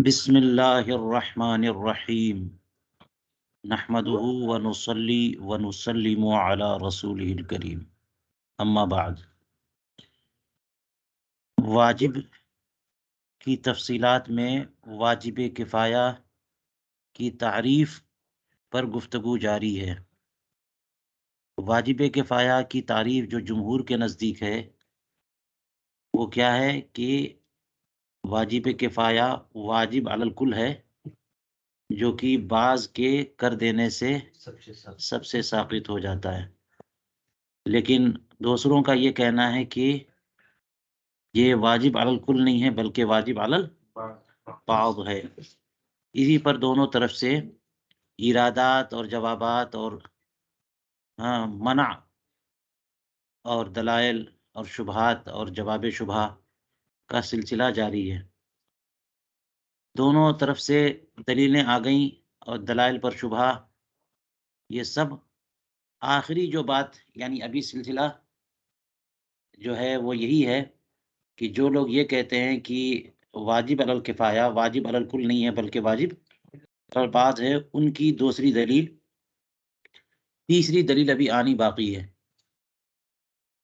بسم اللہ الرحمن الرحیم نحمده ونصلی ونسلم علی رسولہ الکریم اما بعد۔ واجب کی تفصیلات میں واجب کفایہ کی تعریف پر گفتگو جاری ہے۔ واجب کفایہ کی تعریف جو جمہور کے نزدیک ہے وہ کیا ہے کہ واجب کفایہ واجب علی الکل ہے جو کہ بعض کے کر دینے سے سب سے ساقط ہو جاتا ہے، لیکن دوسروں کا یہ کہنا ہے کہ یہ واجب علی الکل نہیں ہے بلکہ واجب علی البعض ہے۔ اسی پر دونوں طرف سے ایرادات اور جوابات اور منع اور دلائل اور شبہات اور جواب شبہ کا سلسلہ جاری ہے۔ دونوں طرف سے دلیلیں آ گئیں اور دلائل پر شبہ، یہ سب آخری جو بات یعنی ابھی سلسلہ جو ہے وہ یہی ہے کہ جو لوگ یہ کہتے ہیں کہ واجب علی الکفایہ واجب علی الکل نہیں ہے بلکہ واجب علی البعض ہے، ان کی دوسری دلیل، تیسری دلیل ابھی آنی باقی ہے،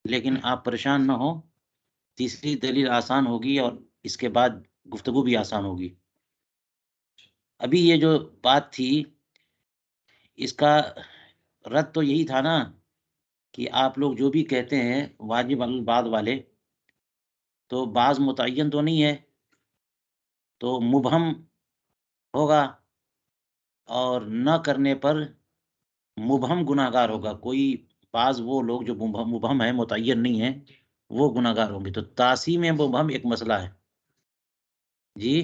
لیکن آپ پریشان نہ ہو، تیسری دلیل آسان ہوگی اور اس کے بعد گفتگو بھی آسان ہوگی۔ ابھی یہ جو بات تھی اس کا رد تو یہی تھا نا کہ آپ لوگ جو بھی کہتے ہیں واجب علی البعض والے، تو بعض متعین تو نہیں ہے، تو مبہم ہوگا اور نہ کرنے پر مبہم گناہ گار ہوگا۔ کوئی بعض وہ لوگ جو مبہم ہے متعین نہیں ہے وہ گناہ گار ہوں گے، تو تعصیم مبہم ایک مسئلہ ہے جی۔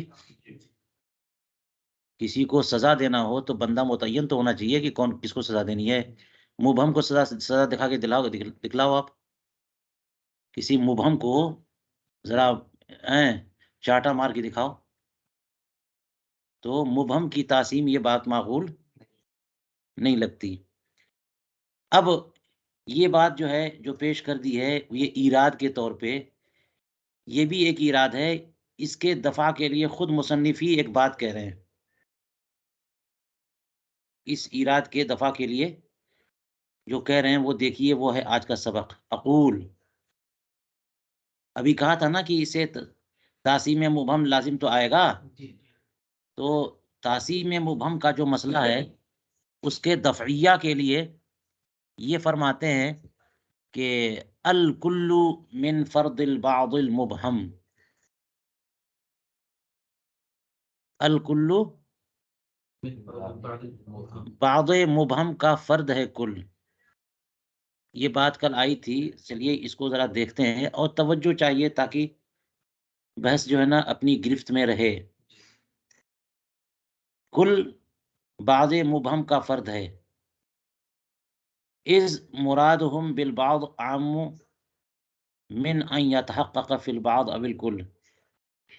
کسی کو سزا دینا ہو تو بندہ متعین تو ہونا چاہیے کہ کون کس کو سزا دینی ہے۔ مبہم کو سزا دکھا کے دکھلاؤ آپ کسی مبہم کو، ذرا چاٹا مار کے دکھاؤ، تو مبہم کی تعصیم یہ بات معقول نہیں لگتی۔ اب یہ بات جو ہے جو پیش کر دی ہے یہ ایراد کے طور پہ، یہ بھی ایک ایراد ہے، اس کے دفاع کے لیے خود مصنفی ایک بات کہہ رہے ہیں۔ اس ایراد کے دفاع کے لیے جو کہہ رہے ہیں وہ دیکھیے، وہ ہے آج کا سبق۔ اقول، ابھی کہا تھا نا کہ اسے تعصیم مبہم لازم تو آئے گا، تو تعصیم مبہم کا جو مسئلہ ہے اس کے دفعیہ کے لیے یہ فرماتے ہیں کہ الکل من فرد البعض المبہم، الکل بعض مبہم کا فرد ہے کل۔ یہ بات کل آئی تھی، چلیے اس کو ذرا دیکھتے ہیں اور توجہ چاہیے تاکہ بحث جو ہے نا اپنی گرفت میں رہے۔ کل بعض مبہم کا فرد ہے، اذ مرادہم بالبعض عام من ان یتحقق فی البعض او الکل،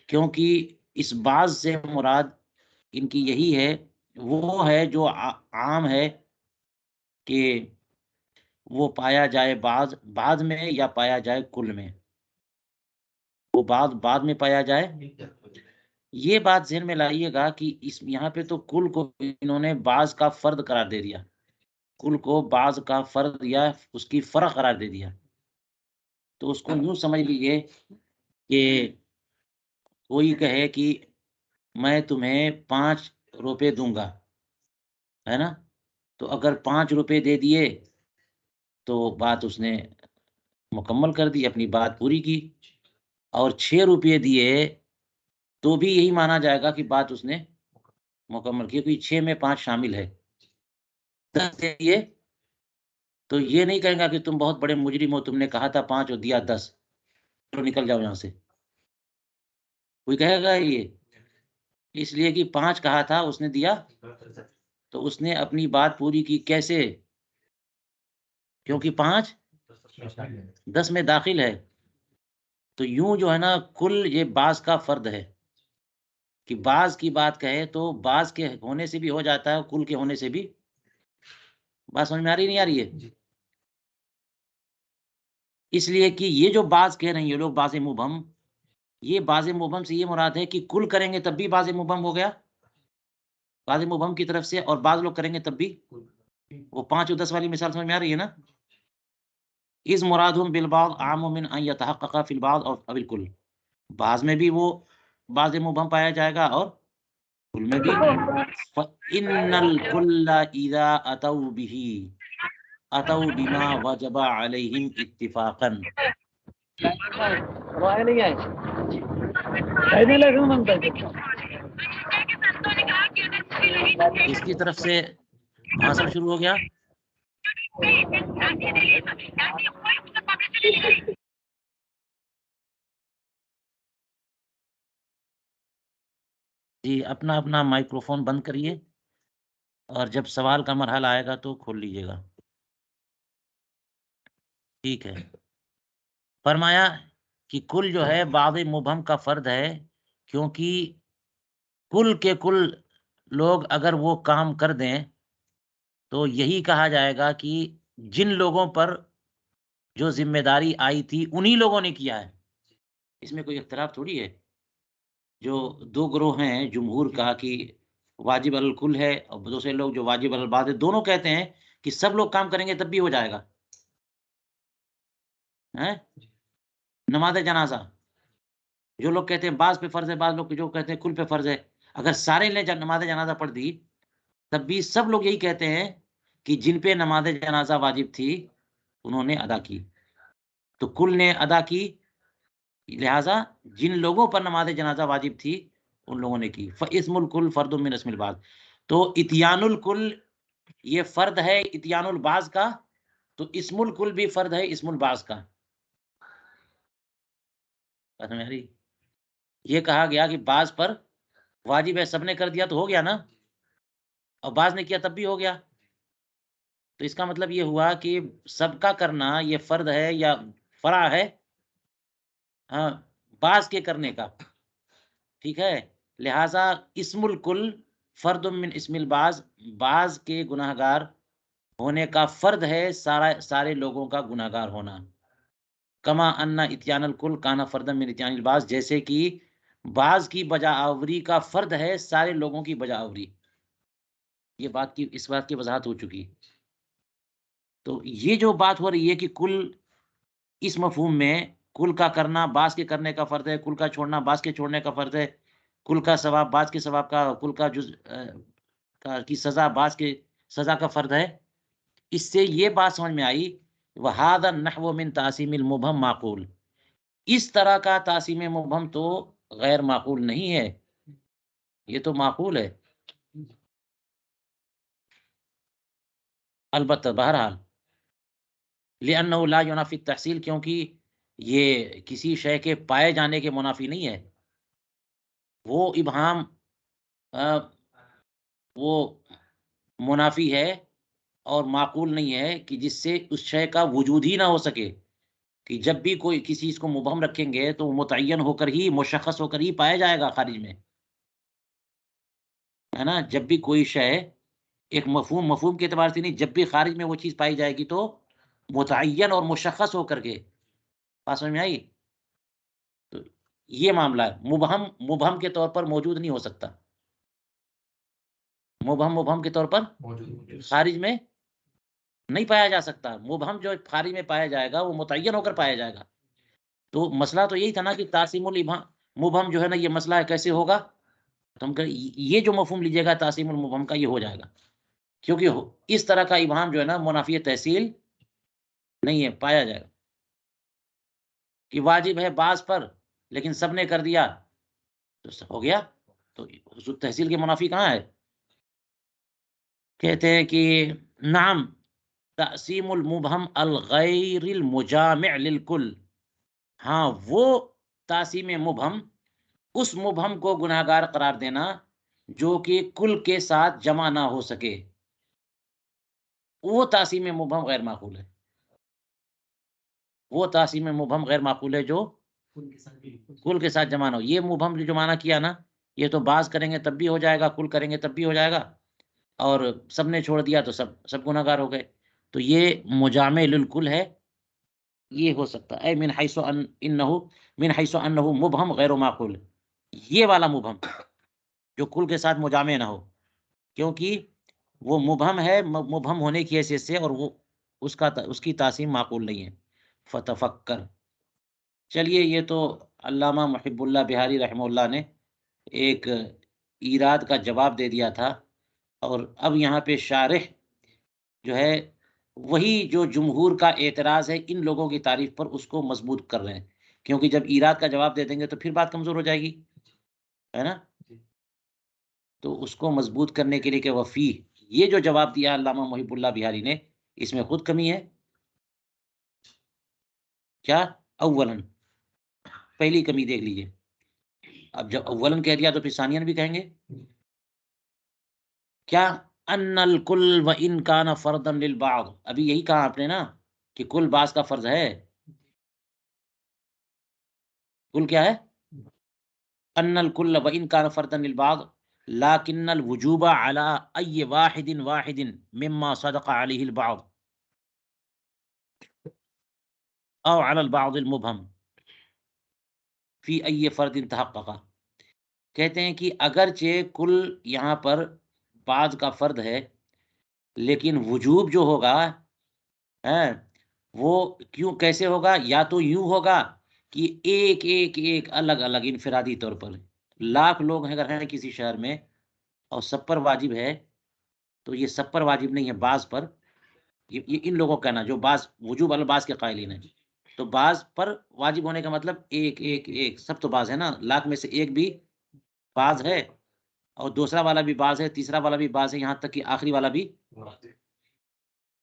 کیونکہ اس بعض سے مراد ان کی یہی ہے، وہ ہے جو عام ہے کہ وہ پایا جائے بعض میں یا پایا جائے کل میں، وہ بعد میں پایا جائے۔ یہ بات ذہن میں لائیے گا کہ اس یہاں پہ تو کل کو انہوں نے بعض کا فرد قرار دے دیا، کل کو بعض کا فرد یا اس کی فرق قرار دے دیا، تو اس کو یوں سمجھ لیجیے کہ کوئی کہے کہ میں تمہیں 5 روپے دوں گا، ہے نا، تو اگر 5 روپے دے دیے تو بات اس نے مکمل کر دی، اپنی بات پوری کی، اور 6 روپے دیے تو بھی یہی مانا جائے گا کہ بات اس نے مکمل کی، کیونکہ 6 میں 5 شامل ہے۔ 10 دے دیے تو یہ نہیں کہیں گا کہ تم بہت بڑے مجرم ہو، تم نے کہا تھا 5 اور دیا 10، چلو نکل جاؤ یہاں سے، کوئی کہے گا یہ؟ اس لیے کہ 5 کہا تھا اس نے دیا تو اس نے اپنی بات پوری کی۔ کیسے؟ کیونکہ 5 10 میں داخل ہے، تو یوں جو ہے نا کل یہ بعض کا فرد ہے کہ بعض کی بات کہے تو بعض کے ہونے سے بھی ہو جاتا ہے، کل کے ہونے سے بھی۔ بات سمجھ میں آ رہی نہیں آ رہی ہے؟ اس لیے کہ یہ جو بعض کہہ رہے ہیں یہ لوگ بعض مبہم، یہ بعض مبہم سے یہ مراد ہے کہ کل کریں گے تب بھی بعض مبہم ہو گیا بعض مبہم کی طرف سے، اور بعض لوگ کریں گے تب بھی وہ 5 اور 10 والی مثال سمجھ میں آ رہی ہے نا؟ اس مرادہم بالبعض عام من ان يتحقق فی البعض اور اب الکل، بعض میں بھی وہ بعض مبہم پایا جائے گا اور کل میں بھی. فَإِنَّ الْكُلَّ إِذَا أَتَوْا بِهِ أَتَوْا بِمَا وَجَبَ عَلَيْهِمْ اتفاقاً. رائے نہیں آئے لگوں منتا اس کی طرف سے بھاشن شروع ہو گیا. جی اپنا اپنا مائکروفون بند کریے اور جب سوال کا مرحلہ آئے گا تو کھول لیجیے گا. ٹھیک ہے. فرمایا کہ کل جو ہے بعض مبہم کا فرد ہے، کیونکہ کل کے کل لوگ اگر وہ کام کر دیں تو یہی کہا جائے گا کہ جن لوگوں پر جو ذمہ داری آئی تھی انہی لوگوں نے کیا ہے. اس میں کوئی اختلاف تھوڑی ہے. جو دو گروہ ہیں جمہور کا کہ واجب الکل ہے اور دوسرے لوگ جو واجب البعض ہے، دونوں کہتے ہیں کہ سب لوگ کام کریں گے تب بھی ہو جائے گا. نماز جنازہ جو لوگ کہتے ہیں بعض پہ فرض ہے، بعض لوگ جو کہتے ہیں کل پہ فرض ہے، اگر سارے نے نماز جنازہ پڑھ دی تب بھی سب لوگ یہی کہتے ہیں کہ جن پہ نماز جنازہ واجب تھی انہوں نے ادا کی، تو کل نے ادا کی، لہذا جن لوگوں پر نماز جنازہ واجب تھی ان لوگوں نے کی. فاسم الکل فرد من اسم البعض، تو اتیان الکل یہ فرد ہے اتیان البعض کا، تو اسم الکل بھی فرد ہے اسم البعض کا. یہ کہا گیا کہ بعض پر واجب ہے، سب نے کر دیا تو ہو گیا نا، اور بعض نے کیا تب بھی ہو گیا. تو اس کا مطلب یہ ہوا کہ سب کا کرنا یہ فرد ہے یا فرع ہے ہاں بعض کے کرنے کا. ٹھیک ہے. لہذا اسم الکل فرد من اسم البعض، بعض کے گناہ گار ہونے کا فرد ہے سارے لوگوں کا گناہ گار ہونا. کما ان اتیان الکل کانا فرد من اتیان البعض، جیسے کہ بعض کی بجا آوری کا فرد ہے سارے لوگوں کی بجا آوری. یہ اس بات کی وضاحت ہو چکی. تو یہ جو بات ہو رہی ہے کہ کل اس مفہوم میں کل کا کرنا بعض کے کرنے کا فرض ہے، کل کا چھوڑنا بعض کے چھوڑنے کا فرض ہے، کل کا ثواب بعض کے ثواب کا، کل کا جز کی سزا بعض کے سزا کا فرض ہے. اس سے یہ بات سمجھ میں آئی وَهَذَا النَّحْوُ مِن تَعْصِيمِ الْمُبْهَمْ معقول، اس طرح کا تعصیم مبہم تو غیر معقول نہیں ہے، یہ تو معقول ہے. البتہ بہرحال لِأَنَّهُ لَا يُنَافِي التحصیل، کیونکہ یہ کسی شے کے پائے جانے کے منافی نہیں ہے. وہ ابہام وہ منافی ہے اور معقول نہیں ہے کہ جس سے اس شے کا وجود ہی نہ ہو سکے، کہ جب بھی کوئی کسی چیز کو مبہم رکھیں گے تو وہ متعین ہو کر ہی مشخص ہو کر ہی پایا جائے گا خارج میں، ہے نا. جب بھی کوئی شے ایک مفہوم کے اعتبار سے نہیں، جب بھی خارج میں وہ چیز پائی جائے گی تو متعین اور مشخص ہو کر کے. بات سمجھ میں آئی؟ تو یہ معاملہ ہے، مبہم کے طور پر موجود نہیں ہو سکتا، مبہم کے طور پر خارج میں نہیں پایا جا سکتا. مبہم جو خارج میں پایا جائے گا وہ متعین ہو کر پایا جائے گا. تو مسئلہ تو یہی تھا نا کہ تعصیم المبہم جو ہے نا، یہ مسئلہ ہے کیسے ہوگا. تو ہم یہ جو مفہوم لیجیے گا تعصیم المبہم کا، یہ ہو جائے گا، کیونکہ اس طرح کا ابہام جو ہے نا منافی تحصیل نہیں ہے، پایا جائے گا کہ واجب ہے بعض پر لیکن سب نے کر دیا تو سب ہو گیا. تو حصول تحصیل کے منافی کہاں ہے؟ کہتے ہیں کہ نعم تقسیم المبہم الغیر المجامع للکل، ہاں وہ تعصیم مبہم اس مبہم کو گناہ گار قرار دینا جو کہ کل کے ساتھ جمع نہ ہو سکے، وہ تعصیم مبہم غیر معقول ہے. وہ تعصیم مبہم غیر معقول ہے جو کل کے ساتھ جمع نہ ہو. یہ مبہم جو معنی کیا نا، یہ تو بعض کریں گے تب بھی ہو جائے گا، کل کریں گے تب بھی ہو جائے گا، اور سب نے چھوڑ دیا تو سب گناہ گار ہو گئے. تو یہ مجامع للکل ہے، یہ ہو سکتا ہے من حیث انہ مبہم غیر معقول، یہ والا مبہم جو کل کے ساتھ مجامع نہ ہو، کیونکہ وہ مبہم ہے مبہم ہونے کی حیثیت سے، اور وہ اس کی تاثیم معقول نہیں ہے. فتفکر. چلیے یہ تو علامہ محب اللہ بہاری رحمہ اللہ نے ایک ایراد کا جواب دے دیا تھا، اور اب یہاں پہ شارح جو ہے وہی جو جمہور کا اعتراض ہے ان لوگوں کی تعریف پر اس کو مضبوط کر رہے ہیں، کیونکہ جب ایراد کا جواب دے دیں گے تو پھر بات کمزور ہو جائے گی، ہے نا. تو اس کو مضبوط کرنے کے لیے کہ وفی، یہ جو جواب دیا علامہ محب اللہ بہاری نے، اس میں خود کمی ہے. کیا؟ اولاً پہلی کمی دیکھ لیجئے. اب جب اولاً کہہ دیا تو پھر ثانیاً بھی کہیں گے. کیا؟ ان الکل و ان کان فردا للبعض، ابھی یہی کہا آپ نے نا کہ کل بعض کا فرض ہے. کل کیا ہے؟ ان الکل و ان کان فردا للبعض لكن الوجوب على اي واحد مما صدق عليه البعض او على البعض المبهم في اي فرد تحقق. کہتے ہیں کہ اگرچہ کل یہاں پر بعض کا فرد ہے، لیکن وجوب جو ہوگا وہ کیوں کیسے ہوگا؟ یا تو یوں ہوگا کہ ایک ایک ایک الگ الگ انفرادی طور پر 1,00,000 لوگ اگر ہیں کسی شہر میں اور سب پر واجب ہے، تو یہ سب پر واجب نہیں ہے، بعض پر. یہ ان لوگوں کا کہنا جو بعض وجوب البعض کے قائلین ہیں. تو بعض پر واجب ہونے کا مطلب ایک ایک ایک سب تو بعض ہے نا، 1,00,000 میں سے ایک بھی بعض ہے، اور دوسرا والا بھی بعض ہے، تیسرا والا بھی بعض ہے، یہاں تک کہ آخری والا بھی.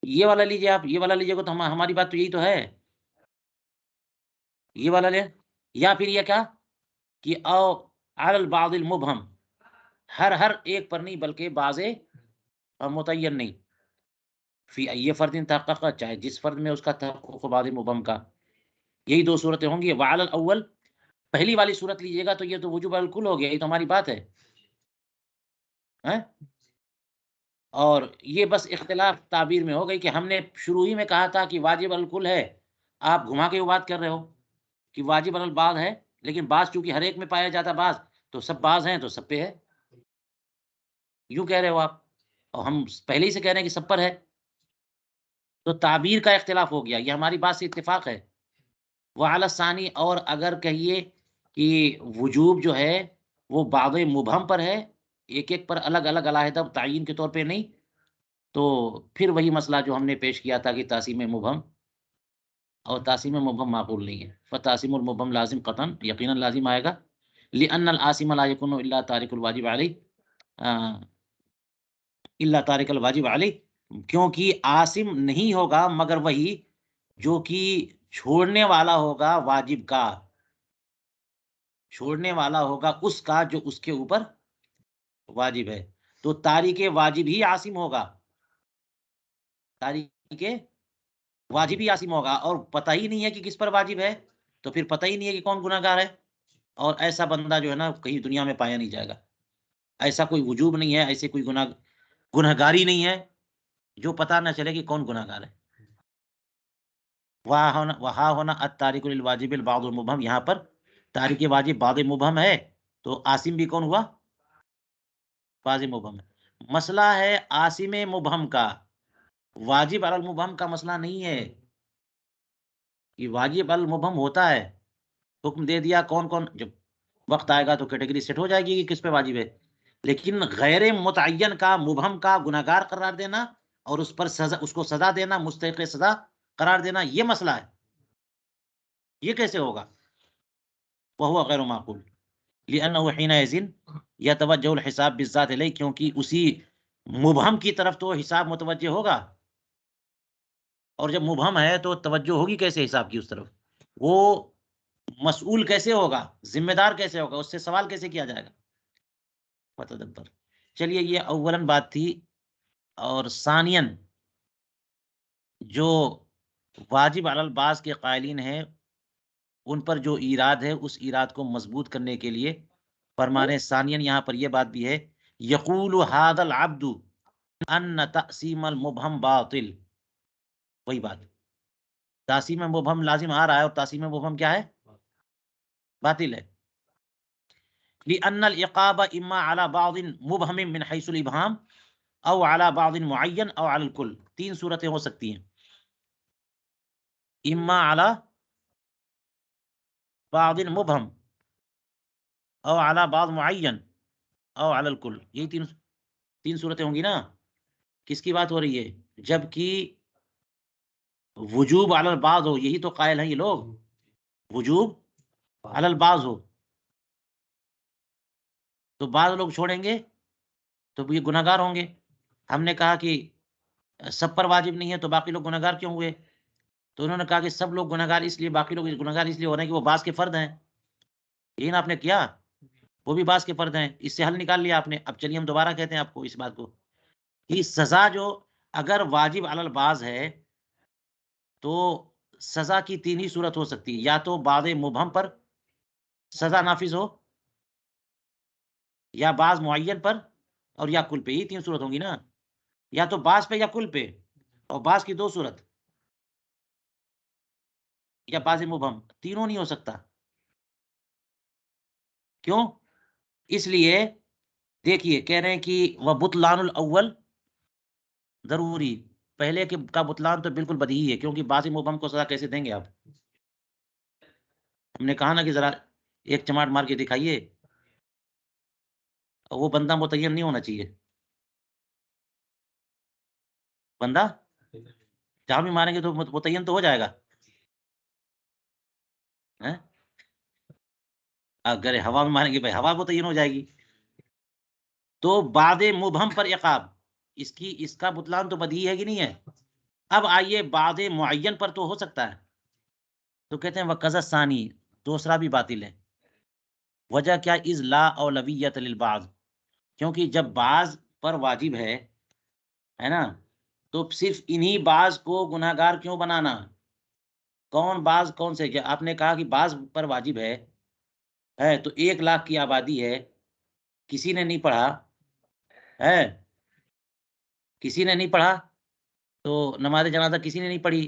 یہ والا لیجیے آپ، یہ والا لیجیے گا تو ہماری بات تو یہی تو ہے، یہ والا لے. یا پھر یہ کیا کہ او علی البعض المبہم، ہر ایک پر نہیں بلکہ بعض متعین نہیں. فی ای فرد تحقق، چاہے جس فرد میں اس کا تحقق بعض مبہم کا. یہی دو صورتیں ہوں گی. وعلی الاول، پہلی والی صورت لیجیے گا تو یہ تو وجوب الکل ہو گیا، یہ تو ہماری بات ہے. اور یہ بس اختلاف تعبیر میں ہو گئی کہ ہم نے شروع ہی میں کہا تھا کہ واجب الکل ہے، آپ گھما کے وہ بات کر رہے ہو کہ واجب البعض ہے، لیکن بعض چونکہ ہر ایک میں پایا جاتا بعض، تو سب بعض ہیں تو سب پہ ہے، یوں کہہ رہے ہو آپ، اور ہم پہلے ہی سے کہہ رہے ہیں کہ سب پر ہے. تو تعبیر کا اختلاف ہو گیا، یہ ہماری بات سے اتفاق ہے. وعلی الثانی، اور اگر کہیے کہ وجوب جو ہے وہ بعض مبہم پر ہے، ایک ایک پر الگ الگ علیحدہ تعین کے طور پہ نہیں، تو پھر وہی مسئلہ جو ہم نے پیش کیا تھا کہ تاسیم مبہم، اور تاسیم مبہم معقول نہیں ہے. فتاسیم المبہم لازم قطعاً یقیناً لازم آئے گا. لأن العاصم لا يكون الا تارک الواجب علیہ، الا تارک الواجب علیہ، کیونکہ عاصم نہیں ہوگا مگر وہی جو کہ چھوڑنے والا ہوگا واجب کا، چھوڑنے والا ہوگا اس کا جو اس کے اوپر واجب ہے. تو تارک واجب ہی عاصم ہوگا، تارک واجب ہی عاصم ہوگا، اور پتہ ہی نہیں ہے کہ کس پر واجب ہے، تو پھر پتہ ہی نہیں ہے کہ کون گناہگار ہے. اور ایسا بندہ جو ہے نا کہیں دنیا میں پایا نہیں جائے گا. ایسا کوئی وجوب نہیں ہے، ایسے کوئی گناہگاری نہیں ہے جو پتہ نہ چلے کہ کون گناہگار ہے. وہاں ہونا التارک للواجب البعض المبہم، یہاں پر تارک واجب بعض مبہم ہے، تو عاصم بھی کون ہوا؟ بعض مبہم ہے. مسئلہ ہے عاصم مبہم کا، واجب علی المبہم کا مسئلہ نہیں ہے. یہ واجب علی المبہم ہوتا ہے، حکم دے دیا کون کون، جب وقت آئے گا تو کیٹیگری سیٹ ہو جائے گی کہ کس پہ واجب ہے. لیکن غیر متعین کا مبہم کا گناہگار قرار دینا اور اس پر سزا، اس کو سزا دینا، مستحق سزا قرار دینا، یہ مسئلہ ہے. یہ کیسے ہوگا؟ وہو غیر معقول لأنه حينئذ يتوجه الحساب بالذات الیہ، کیونکہ اسی مبہم کی طرف تو حساب متوجہ ہوگا، اور جب مبہم ہے تو توجہ ہوگی کیسے حساب کی اس طرف؟ وہ مسئول کیسے ہوگا، ذمہ دار کیسے ہوگا، اس سے سوال کیسے کیا جائے گا؟ فتدبر. چلیے یہ اولاً بات تھی. اور ثانیاً جو واجب علی البعض کے قائلین ہیں ان پر جو ایراد ہے اس ایراد کو مضبوط کرنے کے لیے فرمانے ثانیاً یہاں پر یہ بات بھی ہے، یقول هذا العبد ان تقسیم المبہم باطل، وہی بات تاسیم مبہم لازم آ رہا ہے اور تاسیم مبہم کیا ہے؟ باطل ہے. لأن العقاب اما على بعض مبہم من حیث الابہام او على بعض معین او على الکل. 3 صورتیں ہو سکتی ہیں. اما على بعض مبہم او على بعض معین او على الکل. یہی تین صورتیں ہوں گی نا. کس کی بات ہو رہی ہے؟ جبکہ وجوب علی البعض ہو. یہی تو قائل ہیں یہ لوگ، وجوب علی البعض ہو تو بعض لوگ چھوڑیں گے تو یہ گناہگار ہوں گے. ہم نے کہا کہ سب پر واجب نہیں ہے تو باقی لوگ گناہگار کیوں ہوئے؟ تو انہوں نے کہا کہ سب لوگ گناہگار اس لیے، باقی لوگ گناہگار اس لیے ہو رہے ہیں کہ وہ بعض کے فرد ہیں. یہی نا آپ نے کیا، وہ بھی بعض کے فرد ہیں. اس سے حل نکال لیا آپ نے. اب چلیے ہم دوبارہ کہتے ہیں آپ کو اس بات کو کہ سزا جو اگر واجب علی البعض ہے تو سزا کی 3 ہی صورت ہو سکتی ہے. یا تو بعض مبہم پر سزا نافذ ہو، یا بعض معین پر، اور یا کل پہ. یہ 3 صورت ہوں گی نا. یا تو بعض پہ یا کل پہ، اور بعض کی 2 صورت، یا بعض مبہم. تینوں نہیں ہو سکتا. کیوں؟ اس لیے دیکھیے کہہ رہے ہیں کہ وہ بطلان الاول ضروری. پہلے کا بطلان تو بالکل بدیہی ہے، کیونکہ بعض مبہم کو سزا کیسے دیں گے آپ؟ ہم نے کہا نا کہ ذرا ایک چماٹ مار کے دکھائیے. وہ بندہ متعین نہیں ہونا چاہیے. بندہ جہاں بھی ماریں گے تو متعین تو ہو جائے گا. اگر ہوا میں ماریں گے بھائی ہوا متعین ہو جائے گی. تو بعد مبہم پر عقاب، اس کا بطلان تو بدیہی ہے کہ نہیں ہے؟ اب آئیے بعد معین پر تو ہو سکتا ہے. تو کہتے ہیں وقذا ثانی، دوسرا بھی باطل ہے. وجہ کیا؟ از لا اولویت للبعض. کیونکہ جب بعض پر واجب ہے نا، تو صرف انہی بعض کو گناہگار کیوں بنانا؟ کون بعض؟ کون سے؟ آپ نے کہا کہ بعض پر واجب ہے تو 1 لاکھ کی آبادی ہے، کسی نے نہیں پڑھا ہے، کسی نے نہیں پڑھا تو نماز جنازہ کسی نے نہیں پڑھی،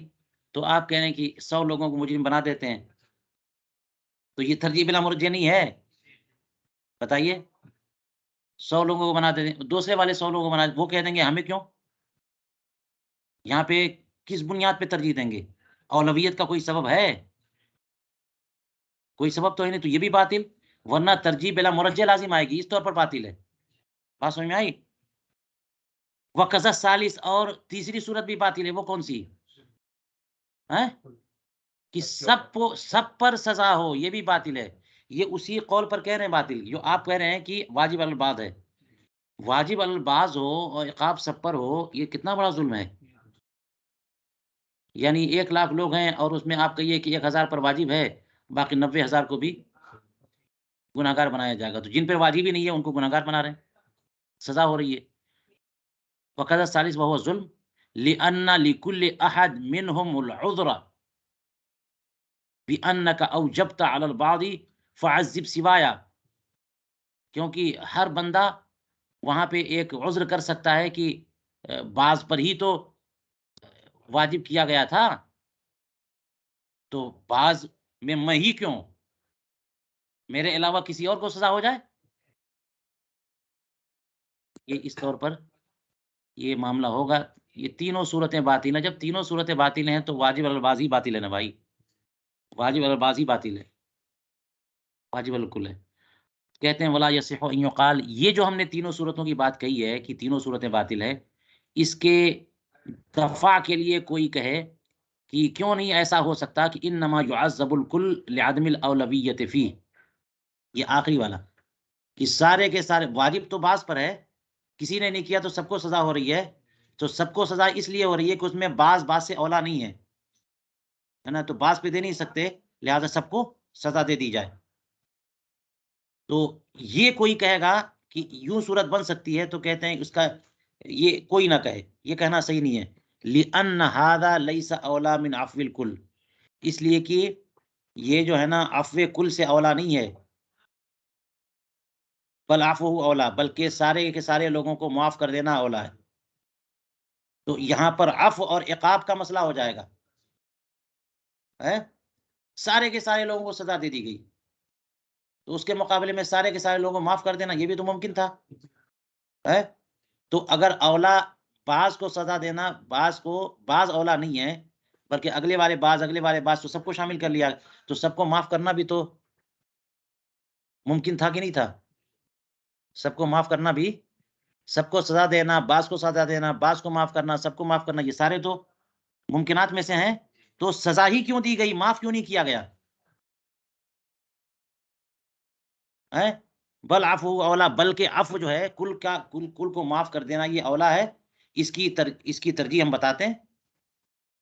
تو آپ کہہ رہے ہیں کہ 100 لوگوں کو مجرم بنا دیتے ہیں. تو یہ ترجیح بلا مرجع نہیں ہے؟ بتائیے. 100 لوگوں کو بنا دیتے ہیں، دوسرے والے 100 لوگوں کو بنا، وہ کہہ دیں گے ہمیں کیوں؟ یہاں پہ کس بنیاد پہ ترجیح دیں گے؟ اولویت کا کوئی سبب ہے؟ کوئی سبب تو ہے نہیں. تو یہ بھی باطل، ورنہ ترجیح بلا مرجع لازم آئے گی. اس طور پر باطل ہے. بات سمجھ میں آئی؟ وقذا ثالث، اور تیسری صورت بھی باطل ہے. وہ کون سی ہے؟ کہ سب پر سزا ہو. یہ بھی باطل ہے. یہ اسی قول پر کہہ رہے ہیں باطل جو آپ کہہ رہے ہیں کہ واجب علی البعض ہے. واجب علی البعض ہو اور عقاب سب پر ہو، یہ کتنا بڑا ظلم ہے. یعنی 1 لاکھ لوگ ہیں اور اس میں آپ کہیے کہ 1000 پر واجب ہے، باقی 90,000 کو بھی گناہگار بنایا جائے گا. تو جن پہ واجب ہی نہیں ہے ان کو گناہگار بنا رہے ہیں، سزا ہو رہی ہے. وقذا ثالث وهو ظلم لأن لكل أحد منهم العذر بأنك أوجبت على البعض فعذب سوایا. کیونکہ ہر بندہ وہاں پہ ایک عذر کر سکتا ہے کہ بعض پر ہی تو واجب کیا گیا تھا، تو بعض میں ہی کیوں، میرے علاوہ کسی اور کو سزا ہو جائے. یہ اس طور پر یہ معاملہ ہوگا. یہ تینوں صورتیں باطل ہیں. جب تینوں صورتیں باطل ہیں تو واجب علی البعض ہی باطل ہے نا بھائی. واجب علی البعض ہی باطل ہے، واجب الکل ہے. کہتے ہیں ولا یصح ان یقال، یہ جو ہم نے تینوں صورتوں کی بات کہی ہے کہ تینوں صورتیں باطل ہے، اس کے دفاع کے لیے کوئی کہے کہ کیوں نہیں ایسا ہو سکتا کہ انما يعذب الکل لعدم الاولویت فیہ. یہ آخری والا کہ سارے کے سارے واجب تو بعض پر ہے، کسی نے نہیں کیا تو سب کو سزا ہو رہی ہے. تو سب کو سزا اس لیے ہو رہی ہے کہ اس میں بعض سے اولا نہیں ہے نا، تو بعض پہ دے نہیں سکتے، لہذا سب کو سزا دے دی جائے. تو یہ کوئی کہے گا کہ یوں صورت بن سکتی ہے، تو کہتے ہیں اس کا یہ کوئی نہ کہے، یہ کہنا صحیح نہیں ہے. لأن هذا ليس اولا من عفو الکل، اس لیے کہ یہ جو ہے نا عفو کل سے اولا نہیں ہے. بل عفو اولا، بلکہ سارے کے سارے لوگوں کو معاف کر دینا اولا ہے. تو یہاں پر عفو اور عقاب کا مسئلہ ہو جائے گا. ہے، سارے کے سارے لوگوں کو سزا دے دی گئی، تو اس کے مقابلے میں سارے کے سارے لوگوں کو معاف کر دینا یہ بھی تو ممکن تھا، ہے۔ تو اگر اولا بعض کو سزا دینا، بعض اولا نہیں ہے، بلکہ اگلے والے بعض تو سب کو شامل کر لیا، تو سب کو معاف کرنا بھی تو ممکن تھا کہ نہیں تھا؟ سب کو معاف کرنا بھی، سب کو سزا دینا، بعض کو سزا دینا، بعض کو معاف کرنا، سب کو معاف کرنا، یہ سارے تو ممکنات میں سے ہیں، تو سزا ہی کیوں دی گئی، معاف کیوں نہیں کیا گیا؟ ہے بل عفو اولا، بلکہ عفو جو ہے کل کو معاف کر دینا یہ اولا ہے، اس کی ترجیح ہم بتاتے ہیں،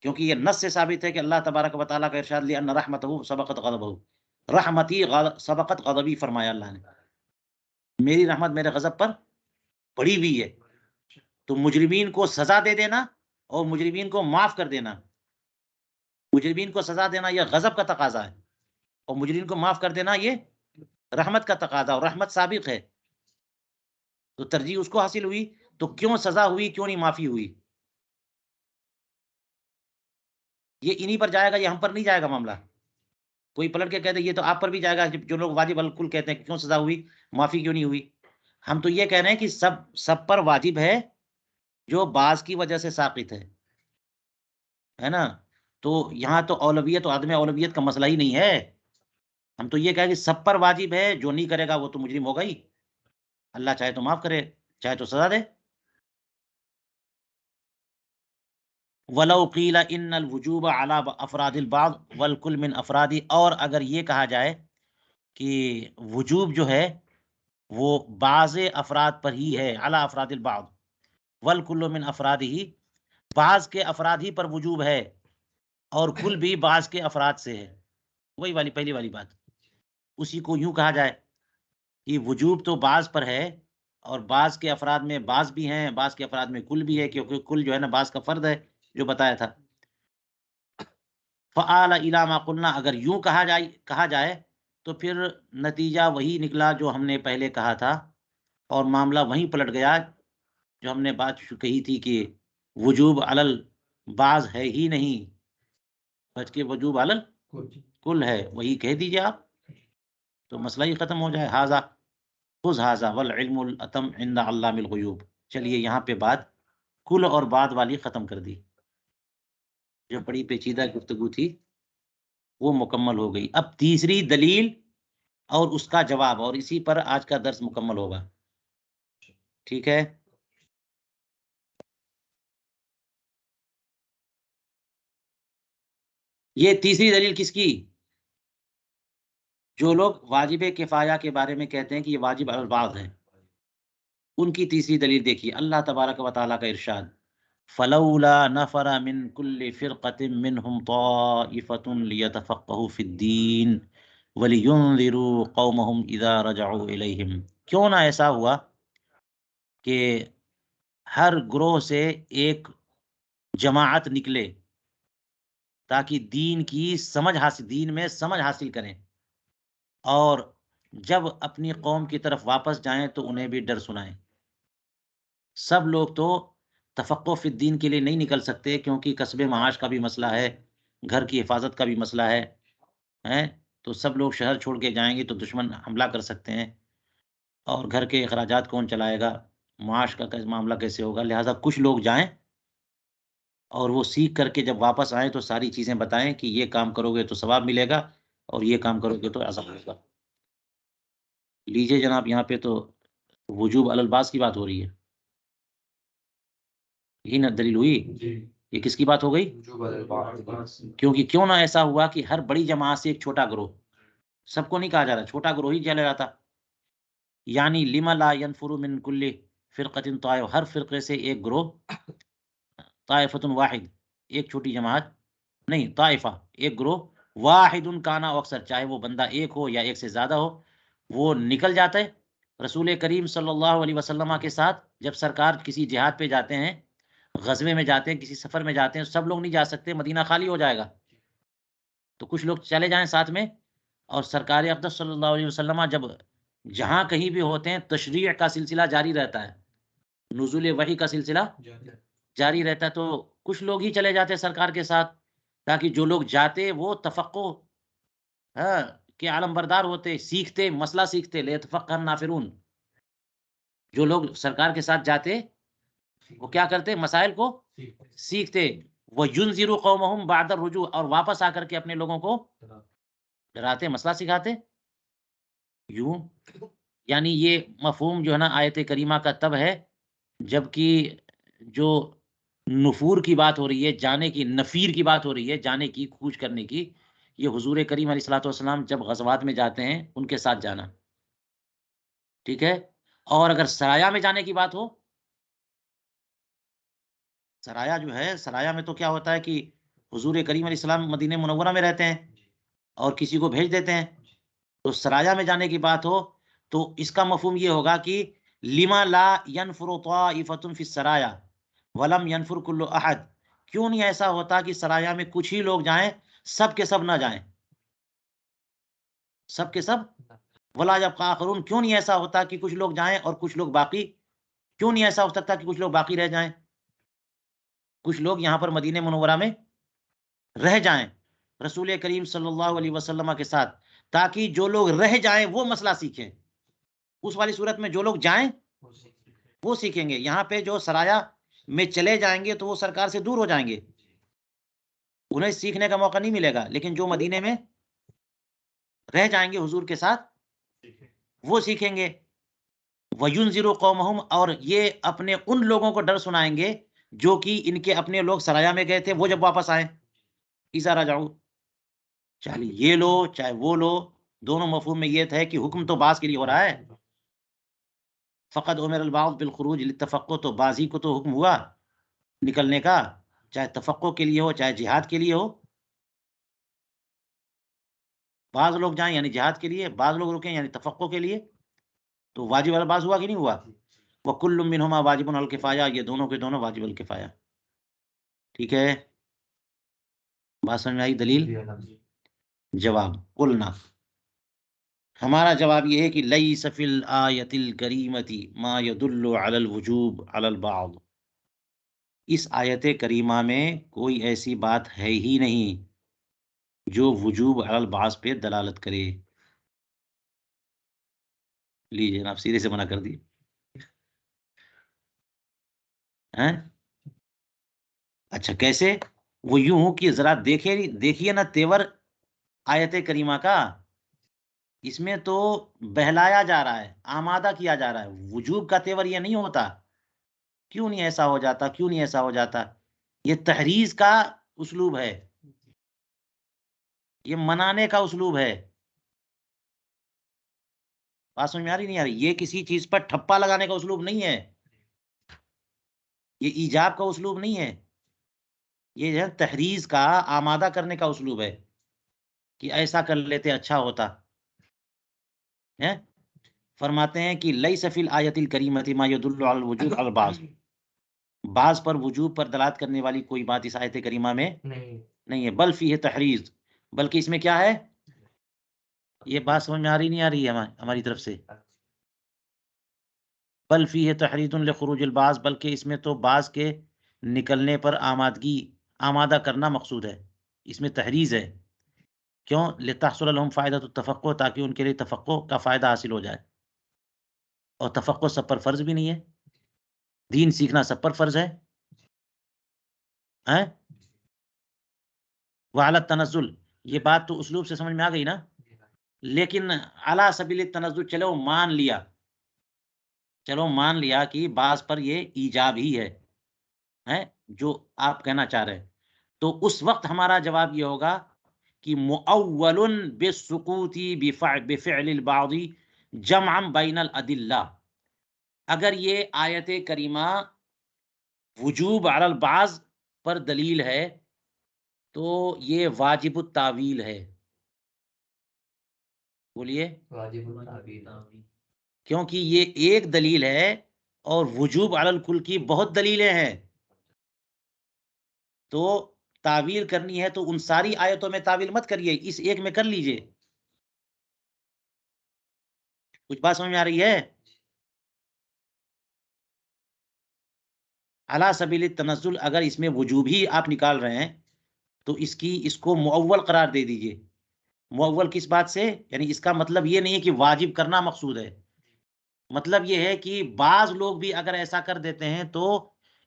کیونکہ یہ نص سے ثابت ہے کہ اللہ تبارک و تعالیٰ کا ارشاد لیا ان رحمتہ سبقت غضبہ، رحمتی سبقت غضبی، فرمایا اللہ نے میری رحمت میرے غضب پر بڑی ہوئی ہے، تو مجرمین کو سزا دے دینا اور مجرمین کو معاف کر دینا، مجرمین کو سزا دینا یہ غضب کا تقاضا ہے، اور مجرمین کو معاف کر دینا یہ رحمت کا تقاضا، اور رحمت سابق ہے، تو ترجیح اس کو حاصل ہوئی، تو کیوں سزا ہوئی، کیوں نہیں معافی ہوئی؟ یہ انہی پر جائے گا، یہ ہم پر نہیں جائے گا معاملہ، کوئی پلٹ کے کہتے یہ تو آپ پر بھی جائے گا، جو لوگ واجب الکل کہتے ہیں کہ کیوں سزا ہوئی، معافی کیوں نہیں ہوئی؟ ہم تو یہ کہہ رہے ہیں کہ سب پر واجب ہے جو بعض کی وجہ سے ساقط ہے نا، تو یہاں تو اولویت و عدم اولویت کا مسئلہ ہی نہیں ہے، ہم تو یہ کہیں کہ سب پر واجب ہے، جو نہیں کرے گا وہ تو مجرم ہوگا ہی، اللہ چاہے تو معاف کرے، چاہے تو سزا دے۔ وَلَوْ قِيلَ إِنَّ الْوُجُوبَ عَلَى أَفْرَادِ الْبَعْضِ وَالْكُلُّ مِنْ أَفْرَادِهِ، اور اگر یہ کہا جائے کہ وجوب جو ہے وہ بعض افراد پر ہی ہے، علی افراد البعض والکل من افرادہ، بعض کے افراد ہی پر وجوب ہے اور کل بھی بعض کے افراد سے ہے، وہی والی پہلی والی بات، اسی کو یوں کہا جائے کہ وجوب تو بعض پر ہے اور بعض کے افراد میں بعض بھی ہیں، بعض کے افراد میں کل بھی ہے، کیونکہ کل جو ہے نا بعض کا فرد ہے جو بتایا تھا۔ فآل الی ما قلنا، اگر یوں کہا جائے تو پھر نتیجہ وہی نکلا جو ہم نے پہلے کہا تھا، اور معاملہ وہیں پلٹ گیا جو ہم نے بات کہی تھی کہ وجوب علل بعض ہے ہی نہیں، بچ کے وجوب علل کل ہے، وہی کہہ دیجیے آپ تو مسئلہ ہی ختم ہو جائے۔ ھذا خذ ھذا والعلم الاتم عند علام الغیوب۔ چلیے یہاں پہ بات کل اور بعد والی ختم کر دی، جو بڑی پیچیدہ گفتگو تھی وہ مکمل ہو گئی۔ اب تیسری دلیل اور اس کا جواب، اور اسی پر آج کا درس مکمل ہوگا، ٹھیک ہے؟ یہ تیسری دلیل کس کی؟ جو لوگ واجب کفایہ کے بارے میں کہتے ہیں کہ یہ واجب علی البعض ہے، ان کی تیسری دلیل دیکھیے، اللہ تبارک و تعالیٰ کا ارشاد فلولا نفر من كل فرقة منهم طائفة ليتفقهوا في الدين ولينذروا قومهم اذا رجعوا اليهم، کیوں نہ ایسا ہوا کہ ہر گروہ سے ایک جماعت نکلے تاکہ دین میں سمجھ حاصل کریں، اور جب اپنی قوم کی طرف واپس جائیں تو انہیں بھی ڈر سنائیں۔ سب لوگ تو تفقہ فی الدین کے لیے نہیں نکل سکتے، کیونکہ کسب معاش کا بھی مسئلہ ہے، گھر کی حفاظت کا بھی مسئلہ ہے، تو سب لوگ شہر چھوڑ کے جائیں گے تو دشمن حملہ کر سکتے ہیں، اور گھر کے اخراجات کون چلائے گا، معاش کا معاملہ کیسے ہوگا، لہٰذا کچھ لوگ جائیں اور وہ سیکھ کر کے جب واپس آئیں تو ساری چیزیں بتائیں کہ یہ کام کرو گے تو ثواب ملے گا اور یہ کام کرو گے تو عذاب ہوگا۔ لیجئے جناب، یہاں پہ تو وجوب علی البعض کی بات ہو رہی ہے، یہی نا دلیل ہوئی؟ یہ کس کی بات ہو گئی؟ کیونکہ کیوں نہ ایسا ہوا کہ ہر بڑی جماعت سے ایک چھوٹا گروہ، سب کو نہیں کہا جا رہا، چھوٹا گروہ ہی چلا جاتا، یعنی لما لا ينفر من کل فرقۃ طائف، ہر فرقے سے ایک گروہ، طائفۃ واحد ایک چھوٹی جماعت نہیں، طائفہ ایک گروہ، واحد کانا اکثر، چاہے وہ بندہ ایک ہو یا ایک سے زیادہ ہو، وہ نکل جاتا ہے رسول کریم صلی اللہ علیہ وسلم کے ساتھ۔ جب سرکار کسی جہاد پہ جاتے ہیں، غزوے میں جاتے ہیں، کسی سفر میں جاتے ہیں، سب لوگ نہیں جا سکتے، مدینہ خالی ہو جائے گا، تو کچھ لوگ چلے جائیں ساتھ میں، اور سرکار اقدس صلی اللہ علیہ وسلم جب جہاں کہیں بھی ہوتے ہیں تشریع کا سلسلہ جاری رہتا ہے، نزول وحی کا سلسلہ جاری رہتا ہے، تو کچھ لوگ ہی چلے جاتے ہیں سرکار کے ساتھ تاکہ جو لوگ جاتے وہ تفقہ کے عالم بردار ہوتے، سیکھتے، مسئلہ سیکھتے، لیتفقہ النافرون. جو لوگ سرکار کے ساتھ جاتے وہ کیا کرتے؟ مسائل کو سیکھتے. وَيُنذِرُ قَوْمَهُمْ بَعْدَ الرُّجُوعِ، اور واپس آ کر کے اپنے لوگوں کو ڈراتے، مسئلہ سکھاتے. یوں یعنی یہ مفہوم جو ہے نا آیت کریمہ کا تب ہے جبکہ جو نفور کی بات ہو رہی ہے، جانے کی، نفیر کی بات ہو رہی ہے، جانے کی، کوچ کرنے کی، یہ حضور کریم علیہ الصلوۃ والسلام جب غزوات میں جاتے ہیں ان کے ساتھ جانا. ٹھیک ہے. اور اگر سرایا میں جانے کی بات ہو، سرایا جو ہے، سرایا میں تو کیا ہوتا ہے کہ حضور کریم علیہ السلام مدینہ منورہ میں رہتے ہیں اور کسی کو بھیج دیتے ہیں. تو سرایا میں جانے کی بات ہو تو اس کا مفہوم یہ ہوگا کہ لما لا ينفر طائفۃ فی السرایا ولم ينفر کل احد، کیوں نہیں ایسا ہوتا کہ سرایا میں کچھ ہی لوگ جائیں، سب کے سب نہ جائیں، سب کے سب. ولا يبقى آخرون، کیوں نہیں ایسا ہوتا کہ کچھ لوگ جائیں اور کچھ لوگ باقی، کیوں نہیں ایسا ہو سکتا کہ کچھ لوگ باقی رہ جائیں، کچھ لوگ یہاں پر مدینہ منورہ میں رہ جائیں رسول کریم صلی اللہ علیہ وسلم کے ساتھ، تاکہ جو لوگ رہ جائیں وہ مسئلہ سیکھیں. اس والی صورت میں جو لوگ جائیں وہ سیکھیں گے. یہاں پہ جو سرایا میں چلے جائیں گے تو وہ سرکار سے دور ہو جائیں گے، انہیں سیکھنے کا موقع نہیں ملے گا. لیکن جو مدینے میں رہ جائیں گے حضور کے ساتھ وہ سیکھیں گے. وَيُنذِرُ قَوْمَهُمْ، اور یہ اپنے ان لوگوں کو ڈر سنائیں گے جو کہ ان کے اپنے لوگ سرایا میں گئے تھے، وہ جب واپس آئیں. اِذَا رَجَعُوا، چاہے یہ لو چاہے وہ لو، دونوں مفہوم میں یہ ہے کہ حکم تو بعض کے لیے ہو رہا ہے. فقط عمر البعض بالخروج للتفقہ، تو بازی کو تو حکم ہوا نکلنے کا، چاہے تفقہ کے لیے ہو چاہے جہاد کے لیے ہو. بعض لوگ جائیں یعنی جہاد کے لیے، بعض لوگ رکیں یعنی تفقہ کے لیے. تو واجب البعض ہوا کہ نہیں ہوا؟ وَكُلٌّ مِّنْهُمَا واجب الکفایہ، یہ دونوں کے دونوں واجب الکفایہ. ٹھیک ہے، بات سمجھ میں آئی؟ دلیل. جواب قلنا، ہمارا جواب یہ ہے کہ لیس فی الآیۃ الکریمۃ ما یدل علی الوجوب علی البعض، اس آیت کریمہ میں کوئی ایسی بات ہے ہی نہیں جو وجوب علی البعض پہ دلالت کرے. لیجیے جناب، سیدھے سے منع کر دیے. اچھا کیسے؟ وہ یوں ہو کہ ذرا دیکھیے نا تیور آیت کریمہ کا، اس میں تو بہلایا جا رہا ہے، آمادہ کیا جا رہا ہے. وجوب کا تیور یہ نہیں ہوتا. کیوں نہیں ایسا ہو جاتا، کیوں نہیں ایسا ہو جاتا؟ یہ تحریض کا اسلوب ہے، یہ منانے کا اسلوب ہے. بات سمجھ میں آ رہی نہیں آ رہی؟ یہ کسی چیز پر ٹھپا لگانے کا اسلوب نہیں ہے، یہ ایجاب کا اسلوب نہیں ہے، یہ ہے تحریض کا، آمادہ کرنے کا اسلوب ہے کہ ایسا کر لیتے اچھا ہوتا ہے. فرماتے ہیں کہ لیس فی الآیۃ الکریمۃ ما یدل علی الوجوب علی البعض، بعض پر وجوب پر دلالت کرنے والی کوئی بات اس آیت کریمہ میں نہیں ہے. بل فیہ تحریض، بلکہ اس میں کیا ہے؟ یہ بات سمجھ میں آ رہی نہیں آ رہی ہے ہماری طرف سے؟ بل فیہ تحریض لخروج البعض، بلکہ اس میں تو بعض کے نکلنے پر آمادہ کرنا مقصود ہے، اس میں تحریض ہے. کیوں؟ لتحصل لهم فائدۃ التفقہ، تاکہ ان کے لیے تفقہ کا فائدہ حاصل ہو جائے. اور تفقہ سب پر فرض بھی نہیں ہے، دین سیکھنا سب پر فرض ہے. وعلی التنزل، یہ بات تو اسلوب سے سمجھ میں آ گئی نا. لیکن علی سبیل التنزل، چلو مان لیا کہ بعض پر یہ ایجاب ہی ہے جو آپ کہنا چاہ رہے ہیں، تو اس وقت ہمارا جواب یہ ہوگا کہ مؤول بالسقوط بفعل البعض جمعا بین الادلہ. اگر یہ آیت کریمہ وجوب علی البعض پر دلیل ہے تو یہ واجب التاویل ہے. بولیے. واجب التاویل، کیونکہ یہ ایک دلیل ہے اور وجوب علی الکل کی بہت دلیلیں ہیں. تو تعویل کرنی ہے تو ان ساری آیتوں میں تعویل مت کریے، اس ایک میں کر لیجئے. کچھ بات سمجھ میں آ رہی ہے؟ علی سبیل التنزل، اگر اس میں وجوب ہی آپ نکال رہے ہیں تو اس کو مؤول قرار دے دیجئے. مؤول کس بات سے؟ یعنی اس کا مطلب یہ نہیں ہے کہ واجب کرنا مقصود ہے، مطلب یہ ہے کہ بعض لوگ بھی اگر ایسا کر دیتے ہیں تو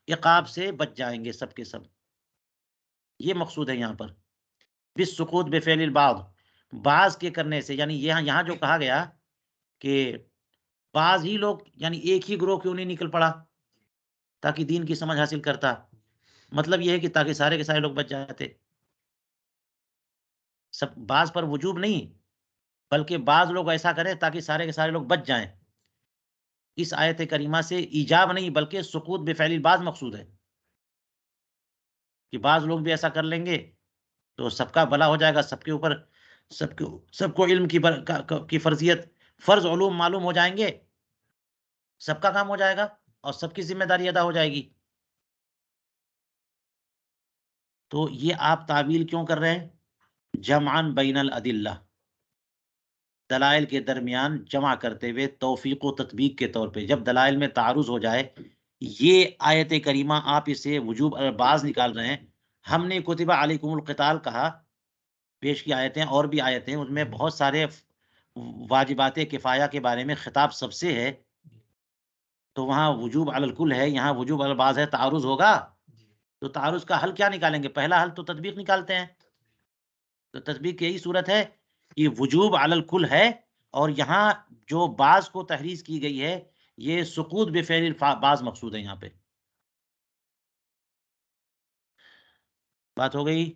عقاب سے بچ جائیں گے سب کے سب، یہ مقصود ہے یہاں پر. بالسقوط بفعل البعض، بعض کے کرنے سے، یعنی یہاں جو کہا گیا کہ بعض ہی لوگ، یعنی ایک ہی گروہ کیوں نہیں نکل پڑا تاکہ دین کی سمجھ حاصل کرتا، مطلب یہ ہے کہ تاکہ سارے کے سارے لوگ بچ جاتے. سب بعض پر وجوب نہیں، بلکہ بعض لوگ ایسا کریں تاکہ سارے کے سارے لوگ بچ جائیں. اس آیت کریمہ سے ایجاب نہیں بلکہ سقوط بفعل البعض مقصود ہے، کہ بعض لوگ بھی ایسا کر لیں گے تو سب کا بھلا ہو جائے گا، سب کے اوپر سب کو علم کی فرضیت، فرض علوم معلوم ہو جائیں گے، سب کا کام ہو جائے گا اور سب کی ذمہ داری ادا ہو جائے گی. تو یہ آپ تعویل کیوں کر رہے ہیں؟ جمعاً بین الادلہ، دلائل کے درمیان جمع کرتے ہوئے توفیق و تطبیق کے طور پہ. جب دلائل میں تعارض ہو جائے، یہ آیت کریمہ آپ اسے وجوب البعض نکال رہے ہیں. ہم نے کتب علیکم القتال کہا، پیش کی آیتیں اور بھی آیتیں، ان میں بہت سارے واجبات کفایہ کے بارے میں خطاب سب سے ہے، تو وہاں وجوب علی الکل ہے، یہاں وجوب علی البعض ہے. تعارض ہوگا تو تعارض کا حل کیا نکالیں گے؟ پہلا حل تو تطبیق نکالتے ہیں. تو تطبیق یہی صورت ہے کہ وجوب علی الکل ہے، اور یہاں جو بعض کو تحریز کی گئی ہے یہ سقوط بفعل البعض مقصود ہے. یہاں پہ بات ہو گئی.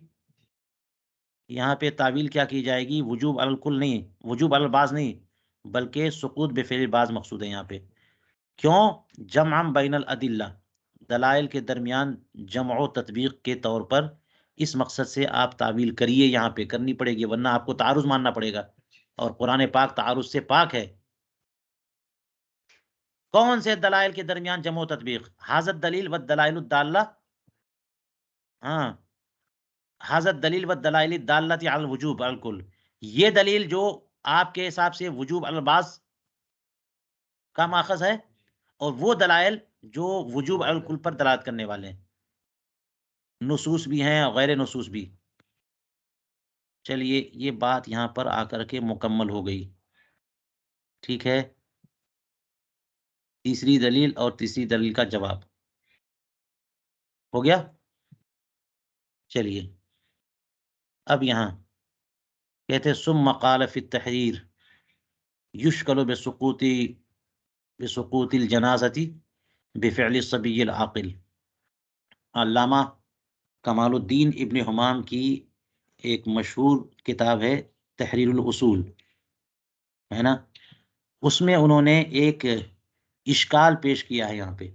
یہاں پہ تعویل کیا کی جائے گی؟ وجوب علی الکل نہیں، وجوب علی البعض نہیں، بلکہ سقوط بفعل البعض مقصود ہے یہاں پہ. کیوں؟ جمع بین الادلہ، دلائل کے درمیان جمع و تطبیق کے طور پر اس مقصد سے آپ تعویل کریے. یہاں پہ کرنی پڑے گی ورنہ آپ کو تعارض ماننا پڑے گا، اور قرآن پاک تعارض سے پاک ہے. کون سے دلائل کے درمیان جمع و تطبیق؟ حاضر دلیل و دلائل الدالہ، ہاں حاضر دلیل و دلائل الدالہ علی الوجوب علی الکل، یہ دلیل جو آپ کے حساب سے وجوب علی البعض کا ماخذ ہے، اور وہ دلائل جو وجوب علی الکل پر دلالت کرنے والے ہیں، نصوص بھی ہیں اور غیر نصوص بھی. چلیے یہ بات یہاں پر آ کر کے مکمل ہو گئی. ٹھیک ہے، تیسری دلیل اور تیسری دلیل کا جواب ہو گیا. چلیے اب یہاں کہتے ثم قال فی التحریر یشکل بسقوط الجنازۃ بفعل الصبی العاقل. علامہ کمال الدین ابن حمام کی ایک مشہور کتاب ہے تحریر الاصول، ہے نا، اس میں انہوں نے ایک اشکال پیش کیا ہے یہاں پہ.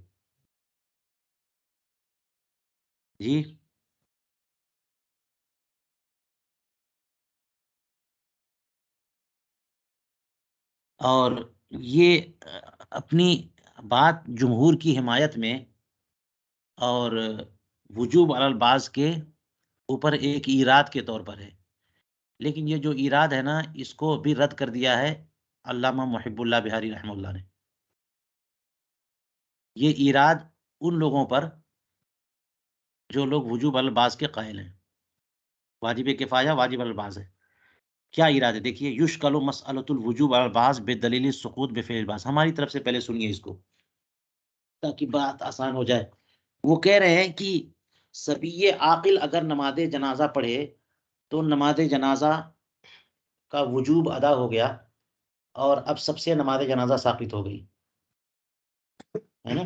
جی اور یہ اپنی بات جمہور کی حمایت میں اور وجوب علی البعض کے اوپر ایک ایراد کے طور پر ہے، لیکن یہ جو ایراد ہے نا اس کو بھی رد کر دیا ہے علامہ محب اللہ بہاری رحمہ اللہ نے. یہ ایراد ان لوگوں پر جو لوگ وجوب علی البعض کے قائل ہیں، واجب کفایہ واجب علی البعض ہے. کیا ایراد ہے؟ دیکھیے، یشکل مسئلۃ الوجوب علی البعض بدلیل السقوط بفعل البعض. ہماری طرف سے پہلے سنیے اس کو تاکہ بات آسان ہو جائے. وہ کہہ رہے ہیں کہ صبی عاقل اگر نماز جنازہ پڑھے تو نماز جنازہ کا وجوب ادا ہو گیا، اور اب سب سے نماز جنازہ ساقط ہو گئی، ہے نا.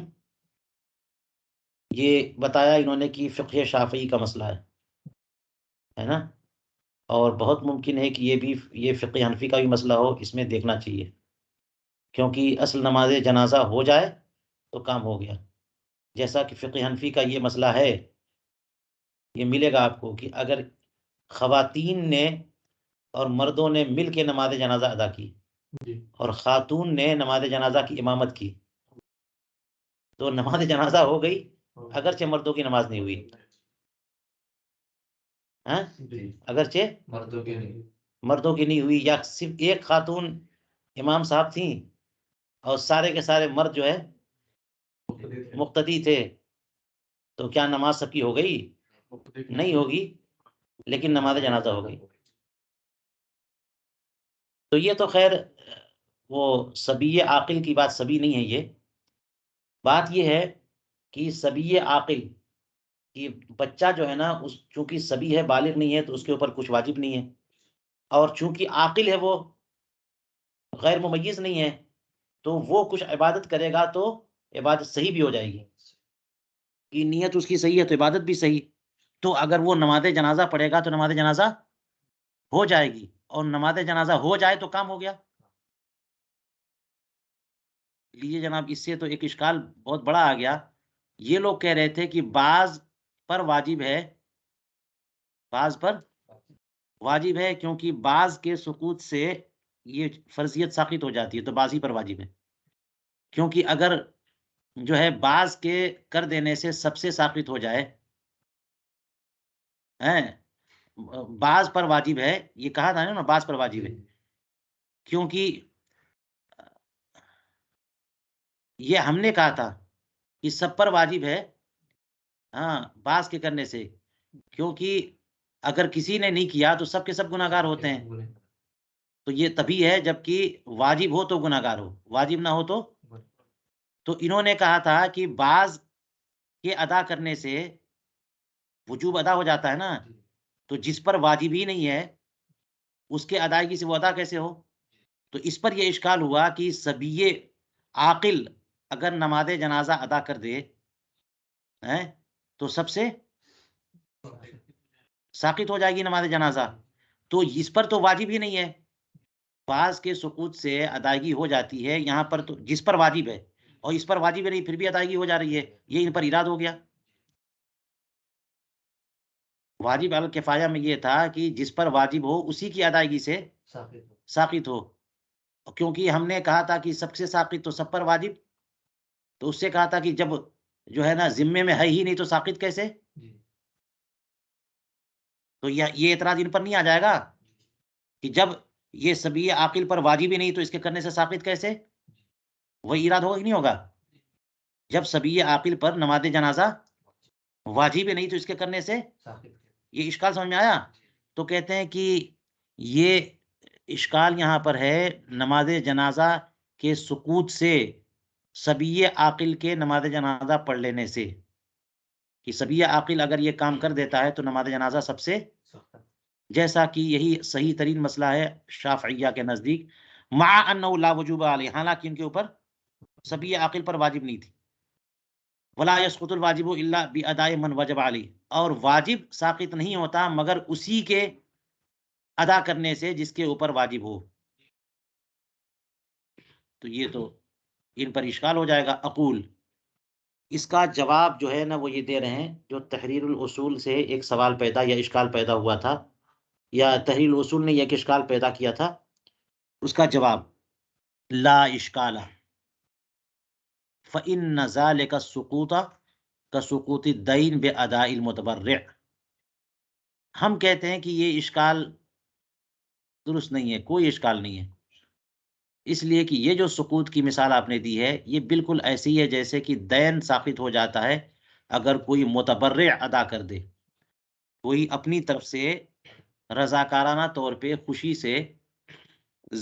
یہ بتایا انہوں نے کہ فقہ شافعی کا مسئلہ ہے نا، اور بہت ممکن ہے کہ یہ فقہ حنفی کا بھی مسئلہ ہو، اس میں دیکھنا چاہیے، کیونکہ اصل نماز جنازہ ہو جائے تو کام ہو گیا. جیسا کہ فقہ حنفی کا یہ مسئلہ ہے، یہ ملے گا آپ کو کہ اگر خواتین نے اور مردوں نے مل کے نماز جنازہ ادا کی اور خاتون نے نماز جنازہ کی امامت کی تو نماز جنازہ ہو گئی، اگرچہ مردوں کی نماز نہیں ہوئی. ہاں اگرچہ مردوں کی نہیں ہوئی، یا صرف ایک خاتون امام صاحب تھیں اور سارے کے سارے مرد جو ہے مقتدی تھے، تو کیا نماز سب کی ہو گئی؟ نہیں ہوگی. لیکن نماز جنازہ ہو گئی. تو یہ تو خیر وہ صبی عاقل کی بات صبی نہیں ہے. یہ بات یہ ہے کہ صبی عاقل کہ بچہ جو ہے نا اس چونکہ صبی ہے بالغ نہیں ہے تو اس کے اوپر کچھ واجب نہیں ہے، اور چونکہ عاقل ہے وہ غیر ممیز نہیں ہے تو وہ کچھ عبادت کرے گا تو عبادت صحیح بھی ہو جائے گی، کہ نیت اس کی صحیح ہے تو عبادت بھی صحیح. تو اگر وہ نماز جنازہ پڑھے گا تو نماز جنازہ ہو جائے گی، اور نماز جنازہ ہو جائے تو کام ہو گیا. لیجیے جناب، اس سے تو ایک اشکال بہت بڑا آ گیا. یہ لوگ کہہ رہے تھے کہ بعض پر واجب ہے، بعض پر واجب ہے کیونکہ بعض کے سقوط سے یہ فرضیت ساقط ہو جاتی ہے تو بعض ہی پر واجب ہے. کیونکہ اگر جو ہے بعض کے کر دینے سے سب سے ساقط ہو جائے، بعض پر واجب ہے، یہ کہا تھا نا بعض پر واجب ہے، کیونکہ یہ ہم نے کہا تھا کہ سب پر واجب ہے بعض کے کرنے سے، کیونکہ اگر کسی نے نہیں کیا تو سب کے سب گناہگار ہوتے ہیں. تو یہ تبھی ہے جبکہ واجب ہو تو گناہگار ہو، واجب نہ ہو تو انہوں نے کہا تھا کہ بعض کے ادا کرنے سے وجوب ادا ہو جاتا ہے نا، تو جس پر واجب ہی نہیں ہے اس کے ادائیگی سے وہ ادا کیسے ہو. تو اس پر یہ اشکال ہوا کہ صبی عاقل اگر نماز جنازہ ادا کر دے تو سب سے ساقط ہو جائے گی نماز جنازہ. تو اس پر تو واجب ہی نہیں ہے، بعض کے سقوط سے ادائیگی ہو جاتی ہے. یہاں پر تو جس پر واجب ہے اور اس پر واجب نہیں پھر بھی ادائیگی ہو جا رہی ہے، یہ ان پر ایراد ہو گیا. واجب الکفایہ میں یہ تھا کہ جس پر واجب ہو اسی کی ادائیگی سے ساقط ہو، کیونکہ ہم نے کہا تھا کہ سب سے ساقط تو سب پر واجب، تو اس سے کہا تھا کہ جب جو ہے نا ذمے میں ہے ہی نہیں تو ساقط کیسے. تو یہ اعتراض ان پر نہیں آ جائے گا کہ جب یہ صبی عاقل پر واجب ہی نہیں تو اس کے کرنے سے ساقط کیسے، وہی ایراد ہوگا کہ نہیں ہوگا. جب صبی عاقل پر نماز جنازہ واجب ہی نہیں تو اس کے کرنے سے، یہ اشکال سمجھ میں آیا. تو کہتے ہیں کہ یہ اشکال یہاں پر ہے نماز جنازہ کے سقوط سے صبی عاقل کے نماز جنازہ پڑھ لینے سے، کہ صبی عاقل اگر یہ کام کر دیتا ہے تو نماز جنازہ سب سے، جیسا کہ یہی صحیح ترین مسئلہ ہے شافعیہ کے نزدیک، مع انہ لا وجوب علیہ، حالانکہ ان کے اوپر صبی عاقل پر واجب نہیں تھی. ولا يسقط الواجب الا باداء من وجب علیہ، اور واجب ساقط نہیں ہوتا مگر اسی کے ادا کرنے سے جس کے اوپر واجب ہو. تو یہ تو ان پر اشکال ہو جائے گا. اقول، اس کا جواب جو ہے نا وہ یہ دے رہے ہیں جو تحریر الاصول سے ایک سوال پیدا یا اشکال پیدا ہوا تھا، یا تحریر الاصول نے ایک اشکال پیدا کیا تھا، اس کا جواب لا اشکال فإن ذلك السقوط كسقوط الدین بأداء المتبرع. ہم کہتے ہیں کہ یہ اشکال درست نہیں ہے، کوئی اشکال نہیں ہے، اس لیے کہ یہ جو سقوط کی مثال آپ نے دی ہے یہ بالکل ایسی ہے جیسے کہ دین ساقط ہو جاتا ہے اگر کوئی متبرع ادا کر دے، کوئی اپنی طرف سے رضاکارانہ طور پہ خوشی سے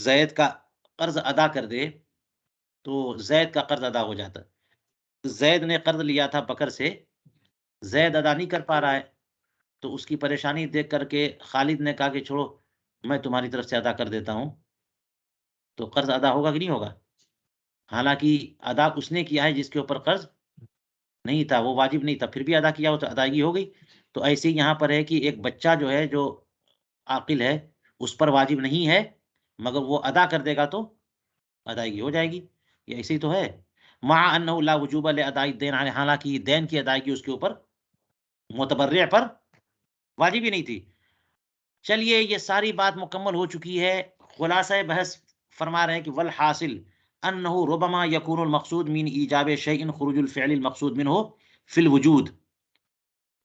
زید کا قرض ادا کر دے تو زید کا قرض ادا ہو جاتا. زید نے قرض لیا تھا بکر سے، زید ادا نہیں کر پا رہا ہے تو اس کی پریشانی دیکھ کر کے خالد نے کہا کہ چھوڑو میں تمہاری طرف سے ادا کر دیتا ہوں، تو قرض ادا ہوگا کہ نہیں ہوگا. حالانکہ ادا اس نے کیا ہے جس کے اوپر قرض نہیں تھا، وہ واجب نہیں تھا، پھر بھی ادا کیا ہو تو ادائیگی ہو گئی. تو ایسے ہی یہاں پر ہے کہ ایک بچہ جو ہے جو عاقل ہے اس پر واجب نہیں ہے مگر وہ ادا کر دے گا تو ادائیگی ہو جائے گی. یہ ایسے ہی تو ہے. مع انہ لا وجوب لاداء الدین علیہ، حالانکہ دین کی ادائیگی اس کے اوپر متبرع پر واجب ہی نہیں تھی. چلیے یہ ساری بات مکمل ہو چکی ہے. خلاصہ بحث فرما رہے ہیں کہ والحاصل انہ ربما یکون المقصود من ایجاب شیء خروج الفعل المقصود منہ فی الوجود.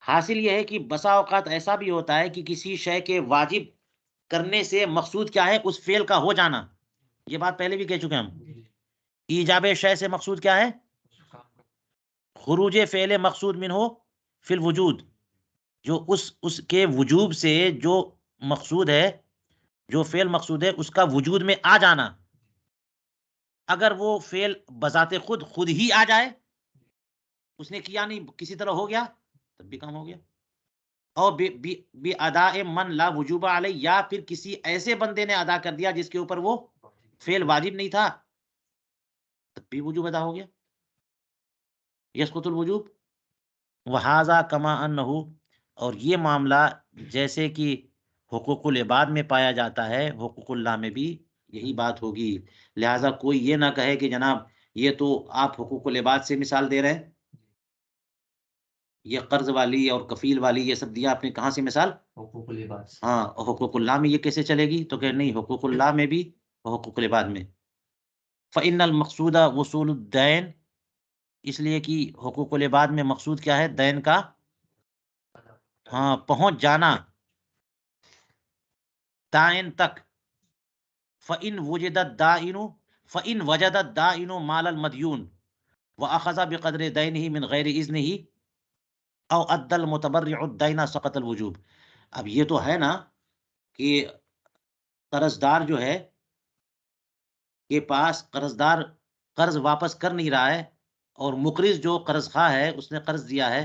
حاصل یہ ہے کہ بسا اوقات ایسا بھی ہوتا ہے کہ کسی شے کے واجب کرنے سے مقصود کیا ہے، اس فعل کا ہو جانا. یہ بات پہلے بھی کہہ چکے ہم. ایجاب شے سے مقصود کیا ہے، خروج فعل مقصود منہ فی الوجود. جو اس کے وجوب سے جو مقصود ہے، جو فعل مقصود ہے اس کا وجود میں آ جانا، اگر وہ فعل بذات خود ہی آ جائے، اس نے کیا نہیں، کسی طرح ہو گیا، تب بھی کام ہو گیا. اور بی ادا من لا وجوب علیہ، یا پھر کسی ایسے بندے نے ادا کر دیا جس کے اوپر وہ فعل واجب نہیں تھا، تب بھی وجوب ادا ہو گیا، یسقط الوجوب. وہذا کما انہ، اور یہ معاملہ جیسے کہ حقوق العباد میں پایا جاتا ہے، حقوق اللہ میں بھی یہی بات ہوگی. لہٰذا کوئی یہ نہ کہے کہ جناب یہ تو آپ حقوق العباد سے مثال دے رہے ہیں، یہ قرض والی اور کفیل والی یہ سب دیا آپ نے کہاں سے مثال؟ حقوق العباد سے. ہاں، حقوق اللہ میں یہ کیسے چلے گی؟ تو کہ نہیں، حقوق اللہ میں بھی اور حقوق العباد میں. فإن المقصود وصول الدین، اس لیے کہ حقوق العباد میں مقصود کیا ہے؟ دین کا ہاں پہنچ جانا دائن تک. فإن وجد الدائن فإن وجد الدائن مال المدیون وأخذ بقدر دینه من غیر اذنه او ادى المتبرع الدین سقط الوجوب. اب یہ تو ہے نا کہ قرضدار جو ہے کے پاس قرضدار قرض واپس کر نہیں رہا ہے، اور مقرض جو قرض خواہ ہے اس نے قرض دیا ہے،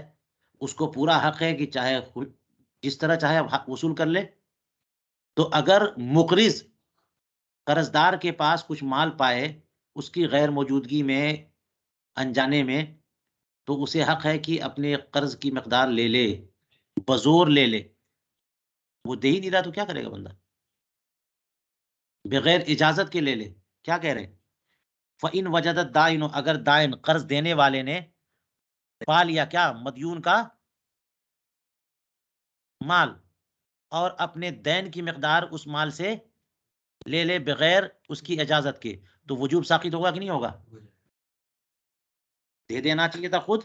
اس کو پورا حق ہے کہ چاہے جس طرح چاہے وصول کر لے. تو اگر مقرض قرضدار کے پاس کچھ مال پائے اس کی غیر موجودگی میں، انجانے میں، تو اسے حق ہے کہ اپنے قرض کی مقدار لے لے، بزور لے لے. وہ دے ہی نہیں رہا تو کیا کرے گا بندہ؟ بغیر اجازت کے لے لے. کیا کہہ رہے ہیں؟ فَإِن وَجَدَ الدَّائِنُ، اگر دائن قرض دینے والے نے پا لیا کیا؟ مدیون کا مال، اور اپنے دین کی مقدار اس مال سے لے لے بغیر اس کی اجازت کے، تو وجوب ساقط ہوگا کہ نہیں ہوگا؟ دے دینا چاہیے تھا خود.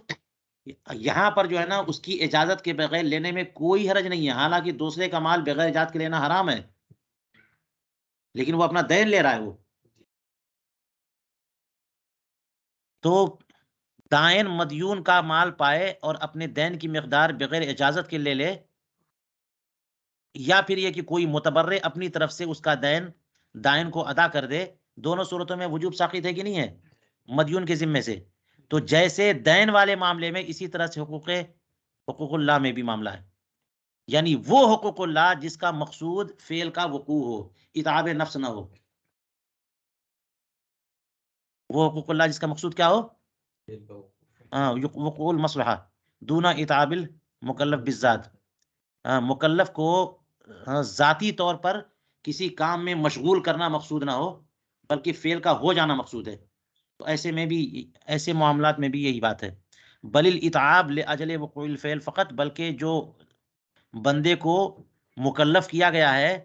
یہاں پر جو ہے نا اس کی اجازت کے بغیر لینے میں کوئی حرج نہیں ہے، حالانکہ دوسرے کا مال بغیر اجازت کے لینا حرام ہے، لیکن وہ اپنا دین لے رہا ہے. وہ تو دائن مدیون کا مال پائے اور اپنے دین کی مقدار بغیر اجازت کے لے لے، یا پھر یہ کہ کوئی متبرع اپنی طرف سے اس کا دائن کو ادا کر دے، دونوں صورتوں میں وجوب ساقط ہے کہ نہیں ہے مدیون کے ذمے سے. تو جیسے دین والے معاملے میں، اسی طرح سے حقوق اللہ میں بھی معاملہ ہے. یعنی وہ حقوق اللہ جس کا مقصود فعل کا وقوع ہو، اتعاب نفس نہ ہو. وہ حقوق اللہ جس کا مقصود کیا ہو؟ وقوع المصلحہ دون اتعاب المکلف بالذات. مکلف کو ذاتی طور پر کسی کام میں مشغول کرنا مقصود نہ ہو، بلکہ فعل کا ہو جانا مقصود ہے. تو ایسے میں بھی، ایسے معاملات میں بھی یہی بات ہے. بل الاتعاب لاجل وقوع الفعل فقط، بلکہ جو بندے کو مکلف کیا گیا ہے،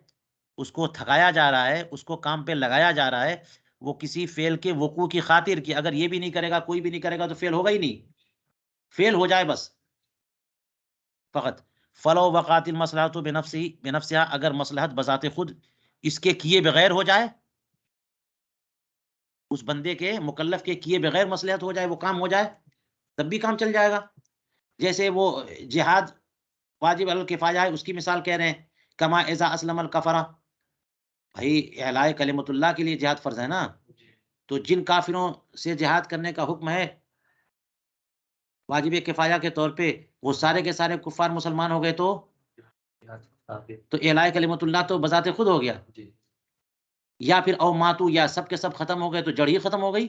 اس کو تھکایا جا رہا ہے، اس کو کام پہ لگایا جا رہا ہے، وہ کسی فعل کے وقوع کی خاطر کی اگر یہ بھی نہیں کرے گا، کوئی بھی نہیں کرے گا، تو فعل ہوگا ہی نہیں. فعل ہو جائے بس فقط. فلو وقات المصلحۃ بنفسها، اگر مصلحت بذات خود اس کے کیے بغیر ہو جائے، اس بندے کے مکلف کے کیے بغیر مصلحت ہو جائے، وہ کام ہو جائے، تب بھی کام چل جائے گا. جیسے وہ جہاد واجب الکفایہ ہے، اس کی مثال کہہ رہے ہیں. کما اذا اسلم الکفرہ، بھائی اعلاء کلمت اللہ کے لیے جہاد فرض ہے نا، تو جن کافروں سے جہاد کرنے کا حکم ہے واجب کفایہ کے طور پہ، وہ سارے کے سارے کفار مسلمان ہو گئے، تو اعلاء کلمت اللہ تو بذات خود ہو گیا. یا پھر او ماتو، یا سب کے سب ختم ہو گئے تو جڑ ہی ختم ہو گئی.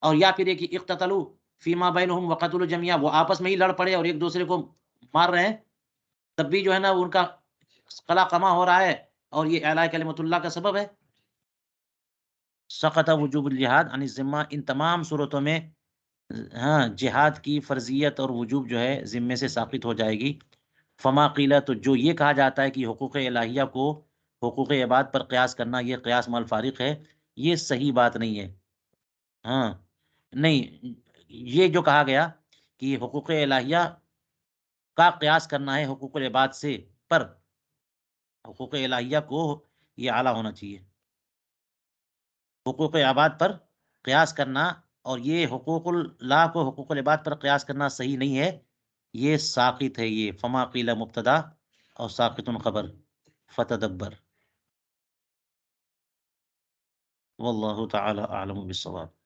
اور یا پھر ایک اقتتلوا فیما بینہم وقتلوا جميعا، وہ آپس میں ہی لڑ پڑے اور ایک دوسرے کو مار رہے ہیں، تب بھی جو ہے نا ان کا قلع قما ہو رہا ہے، اور یہ اعلاء کلمت اللہ کا سبب ہے. سقط وجوب الجہاد عن الذمہ، ان تمام صورتوں میں ہاں جہاد کی فرضیت اور وجوب جو ہے ذمے سے ساقط ہو جائے گی. فما قیلہ، تو جو یہ کہا جاتا ہے کہ حقوق الہیہ کو حقوق عباد پر قیاس کرنا یہ قیاس مال فارق ہے، یہ صحیح بات نہیں ہے. ہاں نہیں، یہ جو کہا گیا کہ حقوق الہیہ کا قیاس کرنا ہے حقوق العباد سے، پر حقوق الہیہ کو یہ اعلیٰ ہونا چاہیے. حقوق عباد پر قیاس کرنا اور یہ حقوق اللہ کو حقوق العباد پر قیاس کرنا صحیح نہیں ہے. یہ ساقط ہے، یہ فما قیل مبتدا اور ساقط خبر، فتدبر. واللہ تعالی اعلم بالصواب.